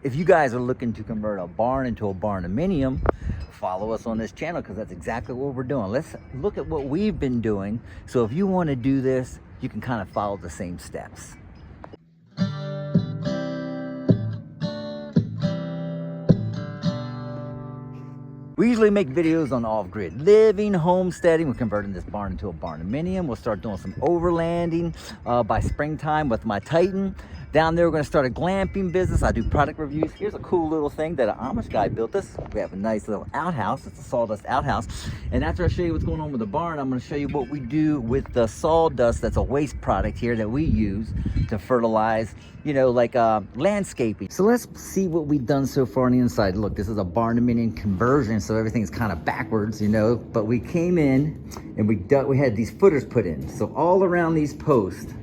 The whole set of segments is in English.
If you guys are looking to convert a barn into a barnuminium, follow us on this channel because that's exactly what we're doing. Let's look at what we've been doing. So if you want to do this, you can kind of follow the same steps. We usually make videos on off-grid living, homesteading. We're converting this barn into a barnuminium. We'll start doing some overlanding by springtime with my Titan. Down there, we're gonna start a glamping business. I do product reviews. Here's a cool little thing that an Amish guy built us. We have a nice little outhouse. It's a sawdust outhouse. And after I show you what's going on with the barn, I'm gonna show you what we do with the sawdust that's a waste product here that we use to fertilize, you know, like landscaping. So let's see what we've done so far on the inside. Look, this is a barnuminium conversion, so everything's kind of backwards, you know, but we came in and we had these footers put in. So all around these posts,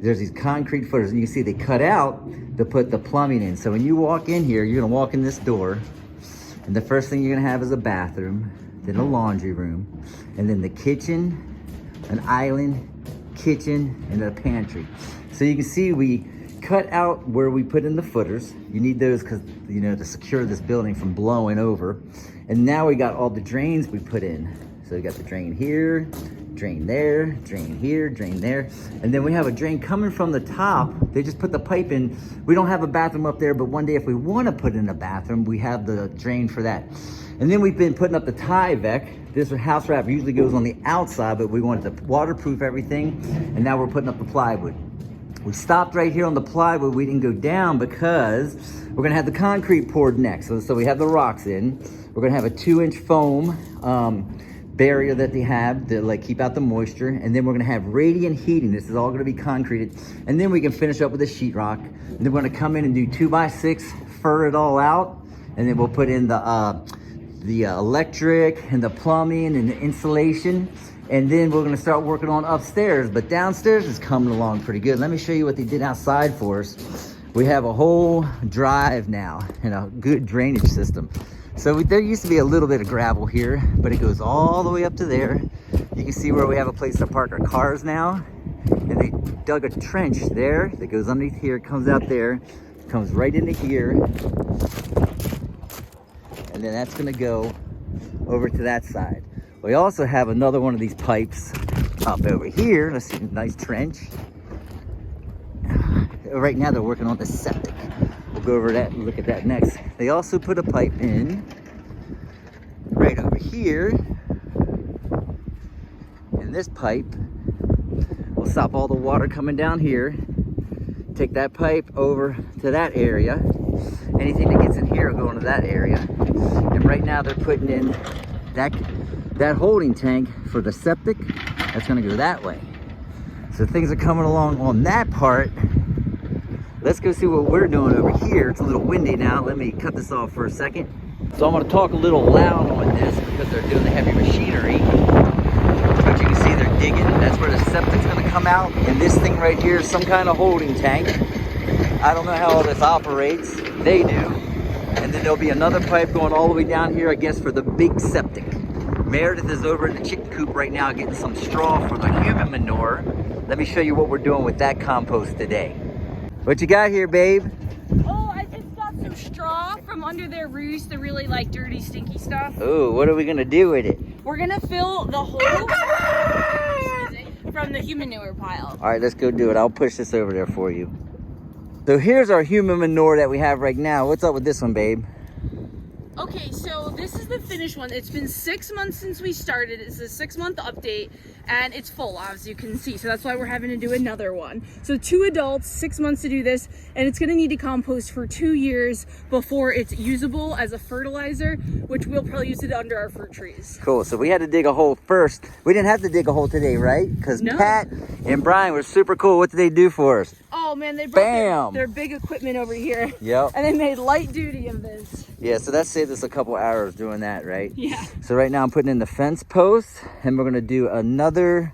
there's these concrete footers, and you can see they cut out to put the plumbing in. So when you walk in here, you're gonna walk in this door, and the first thing you're gonna have is a bathroom, then a laundry room, and then the kitchen, an island, kitchen, and a pantry. So you can see we cut out where we put in the footers. You need those because, you know, to secure this building from blowing over. And now we got all the drains we put in. So we got the drain here, drain there, drain here, drain there. And then we have a drain coming from the top. They just put the pipe in. We don't have a bathroom up there, but one day if we want to put in a bathroom, we have the drain for that. And then we've been putting up the Tyvek. This house wrap usually goes on the outside, but we wanted to waterproof everything. And now we're putting up the plywood. We stopped right here on the plywood. We didn't go down because we're gonna have the concrete poured next. So we have the rocks in. We're gonna have a 2-inch foam barrier that they have to like keep out the moisture, and then we're gonna have radiant heating. This is all gonna be concreted, and then we can finish up with the sheetrock. And then we're gonna come in and do 2x6, fur it all out, and then we'll put in the electric and the plumbing and the insulation, and then we're gonna start working on upstairs. But downstairs is coming along pretty good. Let me show you what they did outside for us. We have a whole drive now and a good drainage system. So there used to be a little bit of gravel here, but it goes all the way up to there. You can see where we have a place to park our cars now. And they dug a trench there that goes underneath here, comes out there, comes right into here. And then that's gonna go over to that side. We also have another one of these pipes up over here. Let's see, nice trench. Right now they're working on the septic. We'll go over that and look at that next. They also put a pipe in right over here. And this pipe will stop all the water coming down here. Take that pipe over to that area. Anything that gets in here will go into that area. And right now they're putting in that holding tank for the septic. That's gonna go that way. So things are coming along on that part. Let's go see what we're doing over here. It's a little windy now. Let me cut this off for a second. So I'm gonna talk a little loud on this because they're doing the heavy machinery. But you can see they're digging. That's where the septic's gonna come out. And this thing right here is some kind of holding tank. I don't know how all this operates. They do. And then there'll be another pipe going all the way down here, I guess, for the big septic. Meredith is over in the chicken coop right now getting some straw for the human manure. Let me show you what we're doing with that compost today. What you got here, babe? Oh, I just got some straw from under their roost, the really like dirty, stinky stuff. Oh, what are we gonna do with it? We're gonna fill the hole from the human manure pile. All right, let's go do it. I'll push this over there for you. So here's our human manure that we have right now. What's up with this one, babe? Okay, so this is the finished one. It's been 6 months since we started. It's a 6-month update, and it's full, as you can see. So that's why we're having to do another one. So 2 adults, 6 months to do this, and it's gonna need to compost for 2 years before it's usable as a fertilizer, which we'll probably use it under our fruit trees. Cool, so we had to dig a hole first. We didn't have to dig a hole today, right? Because No. Pat and Brian were super cool. What did they do for us? Oh man, they brought Bam! their big equipment over here. Yep. And they made light duty of this. Yeah, so that saved us a couple hours doing that, right? Yeah. So right now I'm putting in the fence post, and we're gonna do another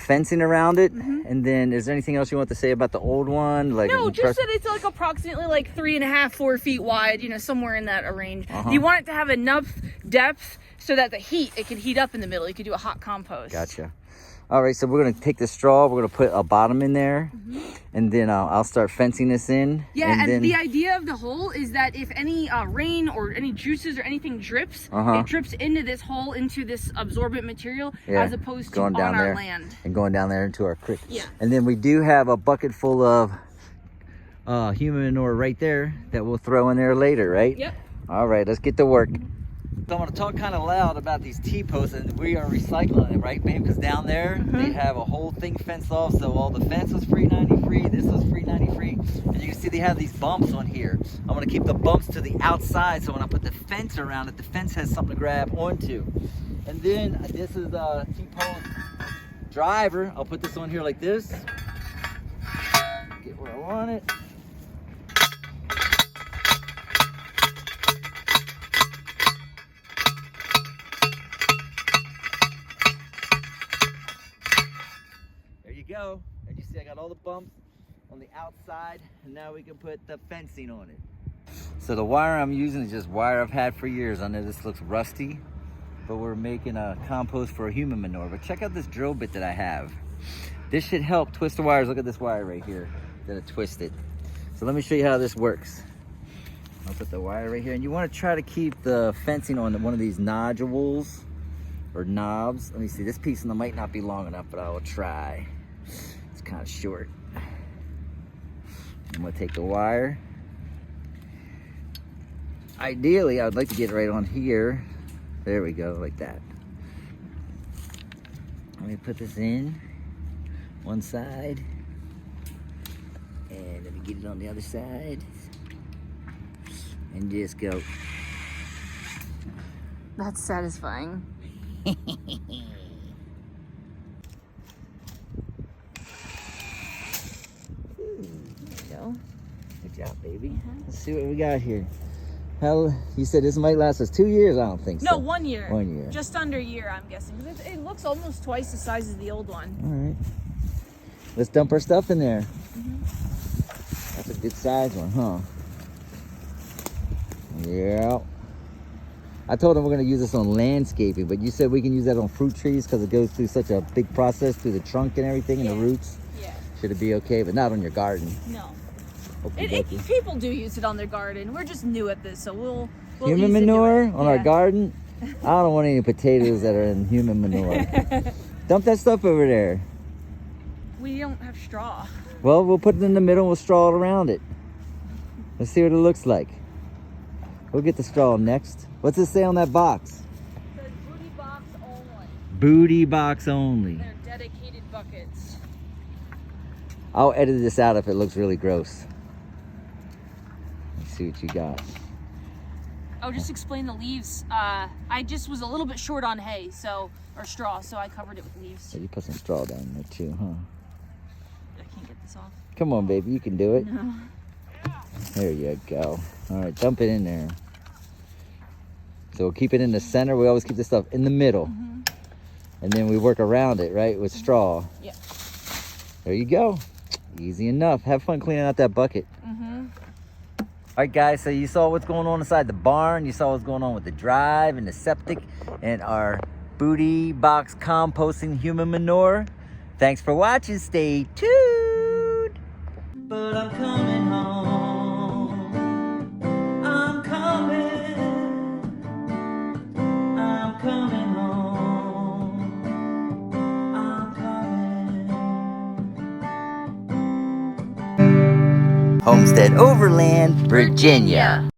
fencing around it. And then is there anything else you want to say about the old one? Like, No, just that it's like approximately like 3.5, 4 feet wide, you know, somewhere in that range. Uh-huh. You want it to have enough depth so that it can heat up in the middle. You could do a hot compost. Gotcha. All right, so we're gonna take the straw, we're gonna put a bottom in there, and then I'll start fencing this in. Yeah, and then the idea of the hole is that if any rain or any juices or anything drips, it drips into this hole, into this absorbent material, as opposed to going down on there our land. and going down there into our creek. Yeah. And then we do have a bucket full of human manure right there that we'll throw in there later, right? Yep. All right, let's get to work. So I'm gonna talk kind of loud about these T-posts, and we are recycling it, right, babe? Because down there, they have a whole thing fenced off, so all the fence was free 90 free, this was free 90 free, and you can see they have these bumps on here. I'm gonna keep the bumps to the outside, so when I put the fence around it, the fence has something to grab onto. And then this is a T-post driver. I'll put this on here like this. Get where I want it. Go, and you see I got all the bumps on the outside, and now we can put the fencing on it. So the wire I'm using is just wire I've had for years. I know this looks rusty, but we're making a compost for a human manure. But check out this drill bit that I have. This should help twist the wires. Look at this wire right here that I twisted. So let me show you how this works. I'll put the wire right here, and you want to try to keep the fencing on one of these nodules or knobs. Let me see, this piece might not be long enough, but I will try. It's kind of short. I'm gonna take the wire. Ideally, I would like to get it right on here. There we go, like that. Let me put this in one side, and let me get it on the other side, and just go. That's satisfying. Good job, baby. Let's see what we got here. Hell, you said this might last us 2 years? I don't think so. No, 1 year. 1 year. Just under a year, I'm guessing. It looks almost twice the size of the old one. All right. Let's dump our stuff in there. That's a good size one, huh? Yeah. I told them we're going to use this on landscaping, but you said we can use that on fruit trees because it goes through such a big process through the trunk and everything and the roots. Yeah. Should it be okay? But not on your garden. No. People do use it on their garden. We're just new at this, so we'll human manure on our garden? I don't want any potatoes that are in human manure. Dump that stuff over there. We don't have straw. Well, we'll put it in the middle and we'll straw it around it. Let's see what it looks like. We'll get the straw next. What's it say on that box? It says booty box only. Booty box only. They're dedicated buckets. I'll edit this out if it looks really gross. Let's see what you got. Oh, just explain the leaves. I just was a little bit short on hay, or straw, so I covered it with leaves. So you put some straw down there too, huh? I can't get this off. Come on, baby, you can do it. No. There you go. All right, dump it in there. So we'll keep it in the center. We always keep this stuff in the middle. And then we work around it, right, with straw. Yeah. There you go. Easy enough. Have fun cleaning out that bucket. All right, guys, so you saw what's going on inside the barn. You saw what's going on with the drive and the septic and our booty box composting human manure. Thanks for watching. Stay tuned. But I'm coming home. I'm coming. I'm coming home. I'm coming. Homestead Overland, Virginia.